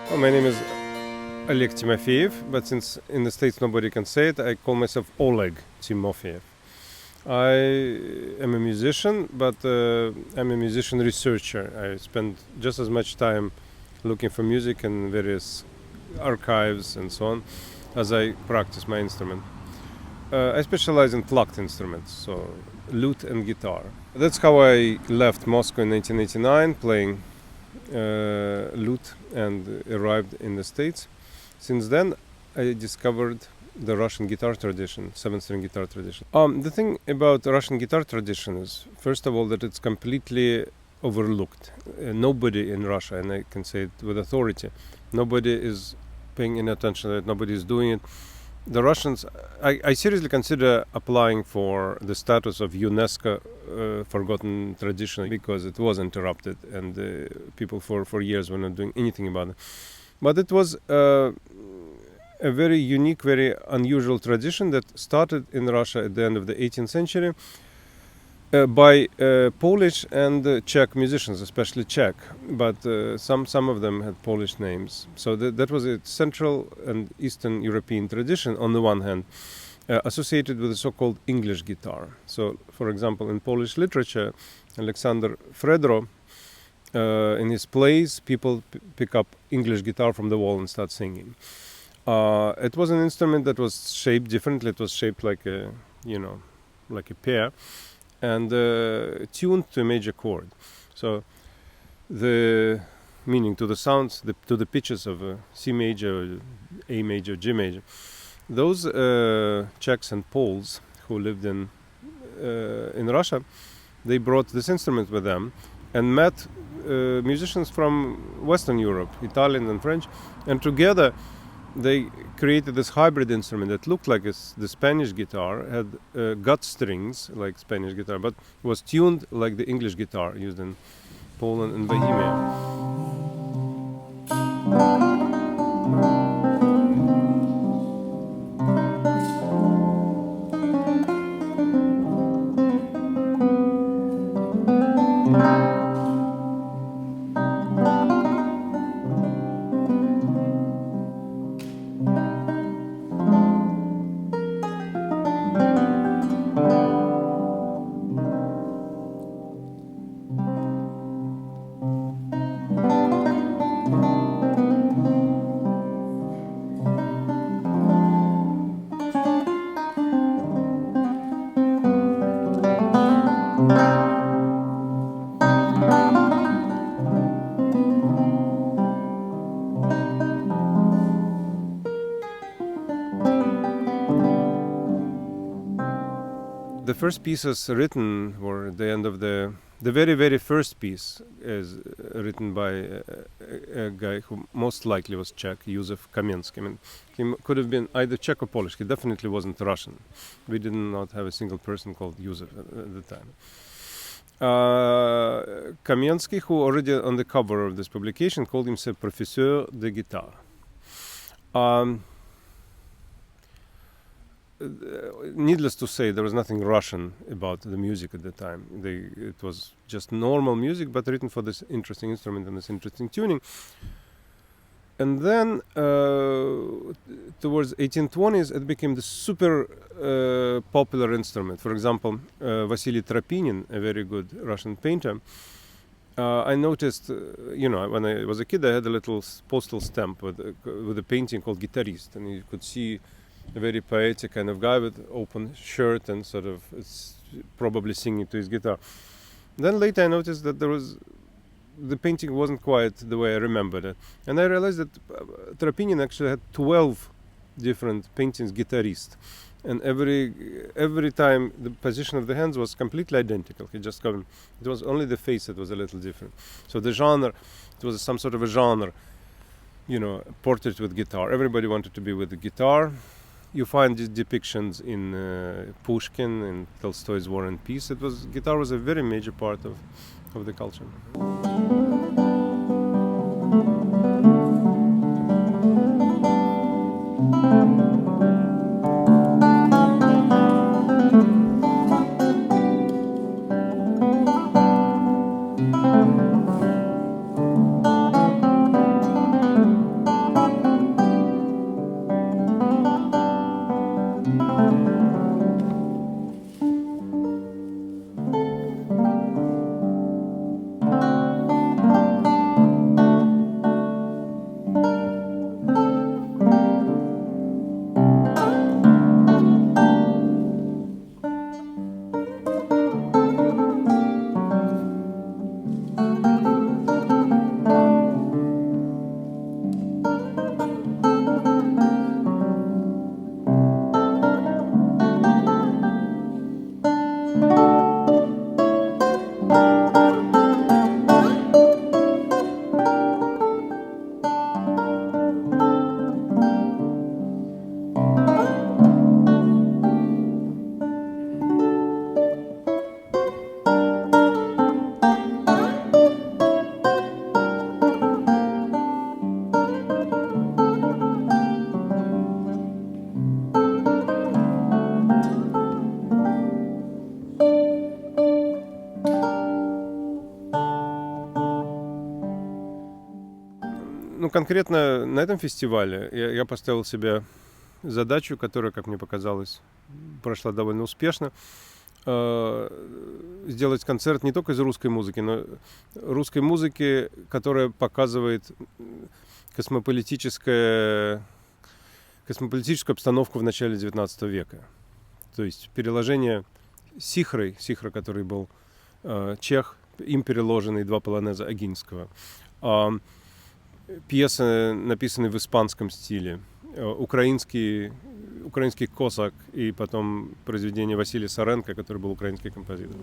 Well, my name is Oleg Timofeyev, but since in the States nobody can say it, I call myself Oleg Timofeyev. I am a musician, but I'm a musician researcher. I spend just as much time looking for music in various archives and so on as I practice my instrument. I specialize in plucked instruments, so lute and guitar. That's how I left Moscow in 1989, playing lute, and arrived in the States. Since then, I discovered the Russian guitar tradition, seven-string guitar tradition. The thing about the Russian guitar tradition is, first of all, that it's completely overlooked. Nobody in Russia, and I can say it with authority, nobody is paying any attention to it, nobody is doing it. The Russians, I seriously consider applying for the status of UNESCO forgotten tradition, because it was interrupted and people for years were not doing anything about it. But it was a very unique, very unusual tradition that started in Russia at the end of the 18th century by Polish and Czech musicians, especially Czech, but some of them had Polish names. So that was a Central and Eastern European tradition on the one hand, associated with the so-called English guitar. So, for example, in Polish literature, Alexander Fredro, in his plays, people pick up English guitar from the wall and start singing. It was an instrument that was shaped differently. It was shaped like a pear, and tuned to a major chord. So the meaning to the sounds, to the pitches of C major, A major, G major. Those Czechs and Poles who lived in Russia, they brought this instrument with them and met musicians from Western Europe, Italian and French, and together they created this hybrid instrument that looked like the Spanish guitar, had gut strings like Spanish guitar, but was tuned like the English guitar used in Poland and Bohemia. The first pieces written were at the end of the very, very first piece is written by a guy who most likely was Czech, Józef Kamensky. I mean, he could have been either Czech or Polish. He definitely wasn't Russian. We did not have a single person called Józef at the time. Kamensky, who already on the cover of this publication called himself Professeur de Guitare. Needless to say, there was nothing Russian about the music at the time. It was just normal music, but written for this interesting instrument and this interesting tuning. And then, towards 1820s, it became the super popular instrument. For example, Vasily Tropinin, a very good Russian painter, I noticed, when I was a kid, I had a little postal stamp with a painting called Guitarist, and you could see a very poetic kind of guy with open shirt and sort of probably singing to his guitar. Then later I noticed that the painting wasn't quite the way I remembered it. And I realized that Tropinin actually had 12 different paintings, Guitarist. And every time the position of the hands was completely identical. It was only the face that was a little different. So the genre, it was some sort of a genre, portrait with guitar. Everybody wanted to be with the guitar. You find these depictions in Pushkin, in Tolstoy's War and Peace. Guitar was a very major part of the culture. Ну, конкретно на этом фестивале я поставил себе задачу, которая, как мне показалось, прошла довольно успешно. Сделать концерт не только из русской музыки, но русской музыки, которая показывает космополитическую обстановку в начале XIX века. То есть переложение Сихра, который был чех, им переложенные два полонеза Огинского. Пьесы, написанные в испанском стиле. Украинский косак и потом произведение Василия Соренко, который был украинский композитор.